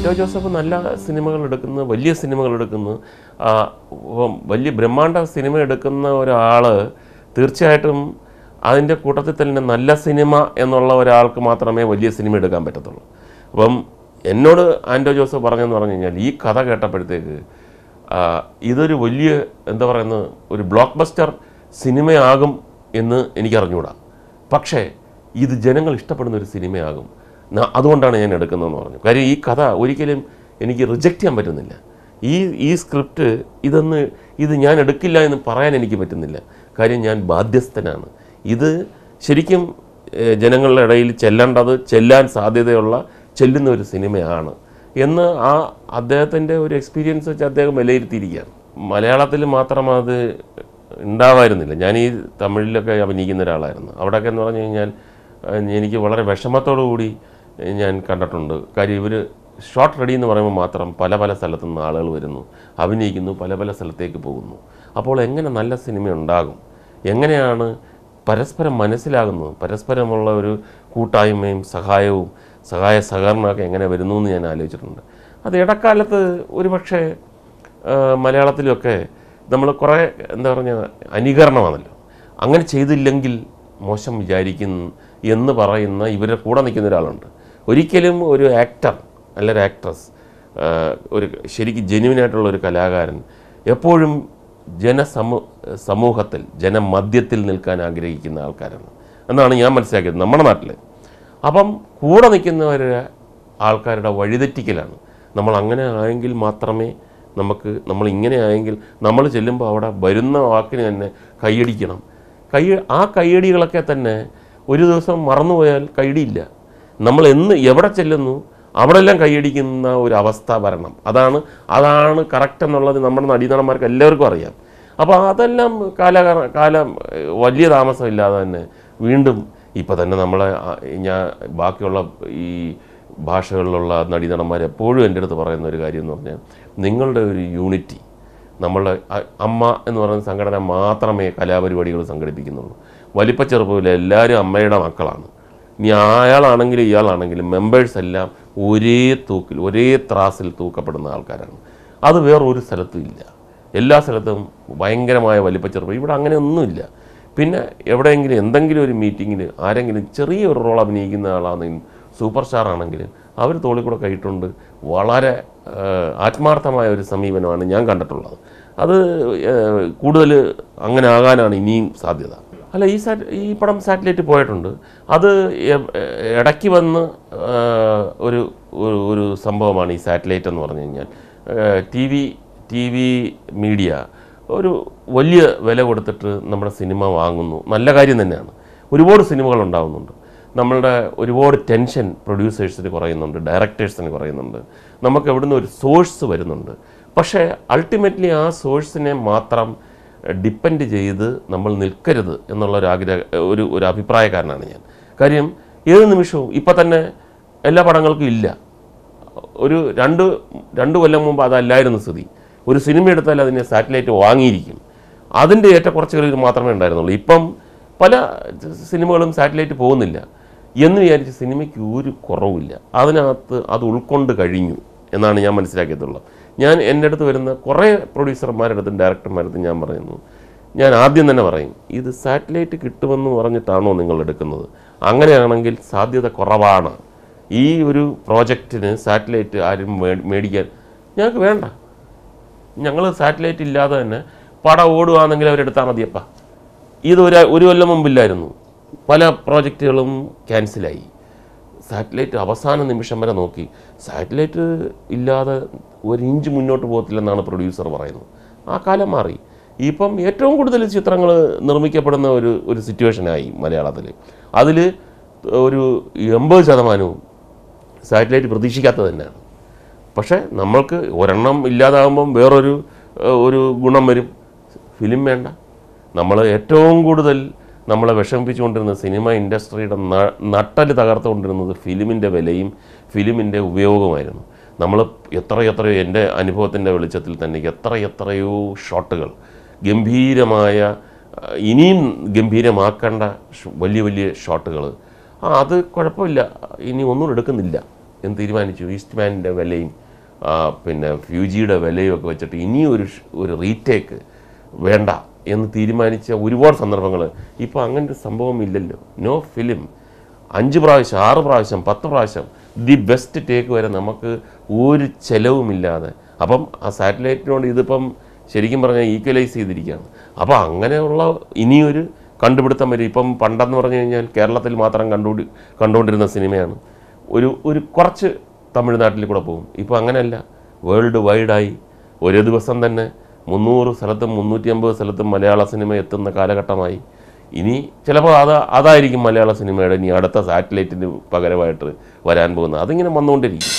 ആൻഡോ Joseph നല്ല സിനിമകൾ എടുക്കുന്നു, വലിയ സിനിമകൾ എടുക്കുന്നു. വലിയ ബ്രഹ്മാണ്ഡ സിനിമ എടുക്കുന്ന ഒരാൾ തീർച്ചയായിട്ടും അതിൻ്റെ കൂട്ടത്തിൽ തന്നെ നല്ല സിനിമ എന്നുള്ള ഒരാൾക്ക് മാത്രമേ വലിയ സിനിമ എടുക്കാൻ പറ്റത്തുള്ളൂ. അപ്പം എന്നോട് ആൻഡോ ജോസഫ് പറഞ്ഞെന്ന് പറഞ്ഞു കഴിഞ്ഞാൽ ഈ കഥ കേട്ടപ്പോഴത്തേക്ക് ഇതൊരു വലിയ എന്താ പറയുന്നത് ഒരു ബ്ലോക്ക് ബസ്റ്റർ സിനിമയാകും എന്ന് എനിക്കറിഞ്ഞൂടാ. പക്ഷേ ഇത് ജനങ്ങൾ ഇഷ്ടപ്പെടുന്ന ഒരു സിനിമയാകും, അതുകൊണ്ടാണ് ഞാൻ എടുക്കുന്നതെന്ന് പറഞ്ഞു. കാര്യം ഈ കഥ ഒരിക്കലും എനിക്ക് റിജക്റ്റ് ചെയ്യാൻ പറ്റുന്നില്ല. ഈ സ്ക്രിപ്റ്റ് ഇത് ഞാൻ എടുക്കില്ല എന്ന് പറയാൻ എനിക്ക് പറ്റുന്നില്ല. കാര്യം ഞാൻ ബാധ്യസ്ഥനാണ്. ഇത് ശരിക്കും ജനങ്ങളുടെ ഇടയിൽ ചെല്ലാൻ സാധ്യതയുള്ള ചെല്ലുന്ന ഒരു സിനിമയാണ് എന്ന് അദ്ദേഹത്തിൻ്റെ ഒരു എക്സ്പീരിയൻസ് വെച്ച് അദ്ദേഹം വിലയിരുത്തിയിരിക്കുകയാണ്. മലയാളത്തിൽ മാത്രം അത് ഉണ്ടാവായിരുന്നില്ല. ഞാൻ ഈ തമിഴിലൊക്കെ അഭിനയിക്കുന്ന ഒരാളായിരുന്നു. അവിടെയൊക്കെ എന്ന് പറഞ്ഞു കഴിഞ്ഞാൽ എനിക്ക് വളരെ വിഷമത്തോടു കൂടി ഞാൻ കണ്ടിട്ടുണ്ട്. കാര്യം ഇവർ ഷോട്ട് റെഡി എന്ന് പറയുമ്പോൾ മാത്രം പല പല സ്ഥലത്തു നിന്ന് ആളുകൾ വരുന്നു, അഭിനയിക്കുന്നു, പല പല സ്ഥലത്തേക്ക് പോകുന്നു. അപ്പോൾ എങ്ങനെ നല്ല സിനിമ ഉണ്ടാകും, എങ്ങനെയാണ് പരസ്പരം മനസ്സിലാകുന്നത്, പരസ്പരമുള്ള ഒരു കൂട്ടായ്മയും സഹായ സഹകരണമൊക്കെ എങ്ങനെ വരുന്നു എന്ന് ഞാൻ ആലോചിച്ചിട്ടുണ്ട്. അത് ഇടക്കാലത്ത് ഒരുപക്ഷെ മലയാളത്തിലൊക്കെ നമ്മൾ കുറേ എന്താ പറഞ്ഞാൽ അനുകരണമാണല്ലോ. അങ്ങനെ ചെയ്തില്ലെങ്കിൽ മോശം വിചാരിക്കുന്നു എന്ന് പറയുന്ന ഇവരുടെ കൂടെ നിൽക്കുന്ന ഒരാളുണ്ട്. ഒരിക്കലും ഒരു ആക്ടർ അല്ലൊരു ആക്ട്രസ് ശരിക്കും ജെന്യുവിനായിട്ടുള്ള ഒരു കലാകാരൻ എപ്പോഴും സമൂഹത്തിൽ ജനമധ്യത്തിൽ നിൽക്കാൻ ആഗ്രഹിക്കുന്ന ആൾക്കാരാണ് എന്നാണ് ഞാൻ മനസ്സിലാക്കിയത് നമ്മുടെ നാട്ടിൽ. അപ്പം കൂടെ നിൽക്കുന്നവരുടെ ആൾക്കാരുടെ വഴിതെറ്റിക്കലാണ്. നമ്മൾ അങ്ങനെ ആയെങ്കിൽ മാത്രമേ നമ്മളിങ്ങനെ ആയെങ്കിൽ നമ്മൾ ചെല്ലുമ്പോൾ അവിടെ വരുന്ന വാക്കിന് തന്നെ കൈയടിക്കണം. ആ കൈയടികളൊക്കെ തന്നെ ഒരു ദിവസം മറന്നുപോയാൽ കൈയടിയില്ല. നമ്മൾ എവിടെ ചെല്ലുന്നു അവിടെല്ലാം കൈയടിക്കുന്ന ഒരു അവസ്ഥ വരണം. അതാണ് കറക്റ്റ് എന്നുള്ളത് നമ്മുടെ നടീനടന്മാർക്ക് എല്ലാവർക്കും അറിയാം. അപ്പോൾ അതെല്ലാം കാലം വലിയ താമസമില്ലാതെ തന്നെ വീണ്ടും ഇപ്പോൾ തന്നെ ഞാൻ ബാക്കിയുള്ള ഈ ഭാഷകളിലുള്ള നടീനടന്മാർ എപ്പോഴും എൻ്റെ അടുത്ത് പറയുന്ന ഒരു കാര്യം എന്ന് പറഞ്ഞാൽ നിങ്ങളുടെ ഒരു യൂണിറ്റി, നമ്മളുടെ അമ്മ എന്ന് പറയുന്ന സംഘടന മാത്രമേ കലാപരിപാടികൾ സംഘടിപ്പിക്കുന്നുള്ളൂ. വലിപ്പച്ചെറുപ്പമില്ല, എല്ലാവരും അമ്മയുടെ മക്കളാണ്. ഇനി അയാളാണെങ്കിലും ഇയാളാണെങ്കിലും മെമ്പേഴ്സ് എല്ലാം ഒരേ ത്രാസിൽ തൂക്കപ്പെടുന്ന ആൾക്കാരാണ്. അത് വേറൊരു സ്ഥലത്തും ഇല്ല. എല്ലാ സ്ഥലത്തും ഭയങ്കരമായ വലിപ്പച്ചെറുപ്പം. ഇവിടെ അങ്ങനെ ഒന്നുമില്ല. പിന്നെ എവിടെയെങ്കിലും എന്തെങ്കിലും ഒരു മീറ്റിങ്ങിൽ ആരെങ്കിലും ചെറിയൊരു റോൾ അഭിനയിക്കുന്ന ആളാണെങ്കിലും സൂപ്പർ സ്റ്റാർ ആണെങ്കിലും അവർ തോളിൽ കൂടെ കൈയിട്ടുണ്ട് വളരെ ആത്മാർത്ഥമായ ഒരു സമീപനമാണ് ഞാൻ കണ്ടിട്ടുള്ളത്. അത് കൂടുതൽ അങ്ങനെ ആകാനാണ് ഇനിയും സാധ്യത. അല്ല, ഈ പടം സാറ്റലൈറ്റ് പോയിട്ടുണ്ട്. അത് ഇടയ്ക്ക് വന്ന് ഒരു സംഭവമാണ് ഈ സാറ്റലൈറ്റ് എന്ന് പറഞ്ഞു കഴിഞ്ഞാൽ. ടി വി മീഡിയ ഒരു വലിയ വില കൊടുത്തിട്ട് നമ്മുടെ സിനിമ വാങ്ങുന്നു. നല്ല കാര്യം തന്നെയാണ്. ഒരുപാട് സിനിമകൾ ഉണ്ടാകുന്നുണ്ട്. നമ്മളുടെ ഒരുപാട് ടെൻഷൻ പ്രൊഡ്യൂസേഴ്സിന് കുറയുന്നുണ്ട്, ഡയറക്ടേഴ്സിന് കുറയുന്നുണ്ട്. നമുക്ക് എവിടുന്ന് ഒരു സോഴ്സ് വരുന്നുണ്ട്. പക്ഷേ അൾട്ടിമേറ്റ്ലി ആ സോഴ്സിനെ മാത്രം ഡിപ്പെൻഡ് ചെയ്ത് നമ്മൾ നിൽക്കരുത് എന്നുള്ള ഒരു അഭിപ്രായക്കാരനാണ് ഞാൻ. കാര്യം ഏത് നിമിഷവും ഇപ്പം തന്നെ എല്ലാ പടങ്ങൾക്കും ഇല്ല. ഒരു രണ്ട് കൊല്ലം മുമ്പ് അതല്ലായിരുന്നു സ്ഥിതി. ഒരു സിനിമ എടുത്താൽ അതിനെ സാറ്റലൈറ്റ് വാങ്ങിയിരിക്കും. അതിൻ്റെ ഏറ്റക്കുറച്ചുകളിൽ മാത്രമേ ഉണ്ടായിരുന്നുള്ളൂ. ഇപ്പം പല സിനിമകളും സാറ്റലൈറ്റ് പോകുന്നില്ല എന്ന് വിചാരിച്ച് സിനിമയ്ക്ക് ഒരു കുറവില്ല. അതിനകത്ത് അത് ഉൾക്കൊണ്ട് കഴിഞ്ഞു എന്നാണ് ഞാൻ മനസ്സിലാക്കിയിട്ടുള്ളത്. ഞാൻ എൻ്റെ അടുത്ത് വരുന്ന കുറേ പ്രൊഡ്യൂസർമാരുടെ അടുത്തും ഡയറക്ടർമാരുടെ അടുത്തും ഞാൻ ആദ്യം തന്നെ പറയും, ഇത് സാറ്റലൈറ്റ് കിട്ടുമെന്ന് പറഞ്ഞിട്ടാണോ നിങ്ങൾ എടുക്കുന്നത്? അങ്ങനെയാണെങ്കിൽ സാധ്യത കുറവാണ്. ഈ ഒരു പ്രോജക്റ്റിന് സാറ്റലൈറ്റ് ആരും മേടിക്കാൻ ഞങ്ങൾക്ക് വേണ്ട. ഞങ്ങൾ സാറ്റലൈറ്റ് ഇല്ലാതെ തന്നെ പടം ഓടുകയാണെങ്കിൽ അവരെടുത്താൽ മതിയപ്പ. ഇത് ഒരു കൊല്ലം മുമ്പില്ലായിരുന്നു. പല പ്രോജക്റ്റുകളും ക്യാൻസലായി. സാറ്റലൈറ്റ് അവസാന നിമിഷം വരെ നോക്കി. സാറ്റലൈറ്റ് ഇല്ലാതെ ഒരു ഇഞ്ച് മുന്നോട്ട് പോകത്തില്ലെന്നാണ് പ്രൊഡ്യൂസർ പറയുന്നത്. ആ കാലം മാറി. ഇപ്പം ഏറ്റവും കൂടുതൽ ചിത്രങ്ങൾ നിർമ്മിക്കപ്പെടുന്ന ഒരു സിറ്റുവേഷനായി മലയാളത്തിൽ. അതിൽ ഒരു 80% സാറ്റലൈറ്റ് പ്രതീക്ഷിക്കാത്തത് തന്നെയാണ്. പക്ഷേ നമ്മൾക്ക് ഒരെണ്ണം ഇല്ലാതാകുമ്പം വേറൊരു ഗുണം വരും. ഫിലിം വേണ്ട. നമ്മൾ ഏറ്റവും കൂടുതൽ നമ്മളെ വിഷമിപ്പിച്ചുകൊണ്ടിരുന്ന സിനിമ ഇൻഡസ്ട്രിയുടെ നട്ടൽ തകർത്തുകൊണ്ടിരുന്നത് ഫിലിമിൻ്റെ വിലയും ഫിലിമിൻ്റെ ഉപയോഗമായിരുന്നു. നമ്മൾ എത്രയോ എൻ്റെ അനുഭവത്തിൻ്റെ വെളിച്ചത്തിൽ തന്നെ എത്രയോ ഷോട്ടുകൾ ഗംഭീരമായ, ഇനിയും ഗംഭീരമാക്കേണ്ട വലിയ ഷോട്ടുകൾ, അത് കുഴപ്പമില്ല, ഇനി ഒന്നും എടുക്കുന്നില്ല എന്ന് തീരുമാനിച്ചു. ഈസ്റ്റ്മാൻ്റെ വിലയും പിന്നെ ഫ്യൂജിയുടെ വിലയും ഒക്കെ വെച്ചിട്ട് ഇനിയൊരു റീടേക്ക് വേണ്ട എന്ന് തീരുമാനിച്ച ഒരുപാട് സന്ദർഭങ്ങൾ. ഇപ്പോൾ അങ്ങനൊരു സംഭവം ഇല്ലല്ലോ. നോ ഫിലിം 5 പ്രാവശ്യം 6 പ്രാവശ്യം 10 പ്രാവശ്യം ദി ബെസ്റ്റ് ടേക്ക് വരെ നമുക്ക് ഒരു ചെലവുമില്ലാതെ. അപ്പം ആ സാറ്റലൈറ്റിനോട് ഇതിപ്പം ശരിക്കും പറഞ്ഞാൽ ഈക്വലൈസ് ചെയ്തിരിക്കുകയാണ്. അപ്പോൾ അങ്ങനെയുള്ള ഇനിയൊരു കണ്ടുപിടുത്തം വരും. ഇപ്പം പണ്ടെന്ന് പറഞ്ഞു കഴിഞ്ഞാൽ കേരളത്തിൽ മാത്രം കണ്ടുകൊണ്ടിരുന്ന സിനിമയാണ്. ഒരു കുറച്ച് തമിഴ്നാട്ടിൽ കൂടെ പോകും. ഇപ്പോൾ അങ്ങനെയല്ല, വേൾഡ് വൈഡായി ഒരു ദിവസം തന്നെ 300 സ്ഥലത്തും 350 സ്ഥലത്തും മലയാള സിനിമ എത്തുന്ന കാലഘട്ടമായി. ഇനി ചിലപ്പോൾ അതായിരിക്കും മലയാള സിനിമയുടെ ഇനി അടുത്ത സാറ്റലൈറ്റിന് പകരമായിട്ട് വരാൻ പോകുന്നത്. അതിങ്ങനെ വന്നുകൊണ്ടിരിക്കും.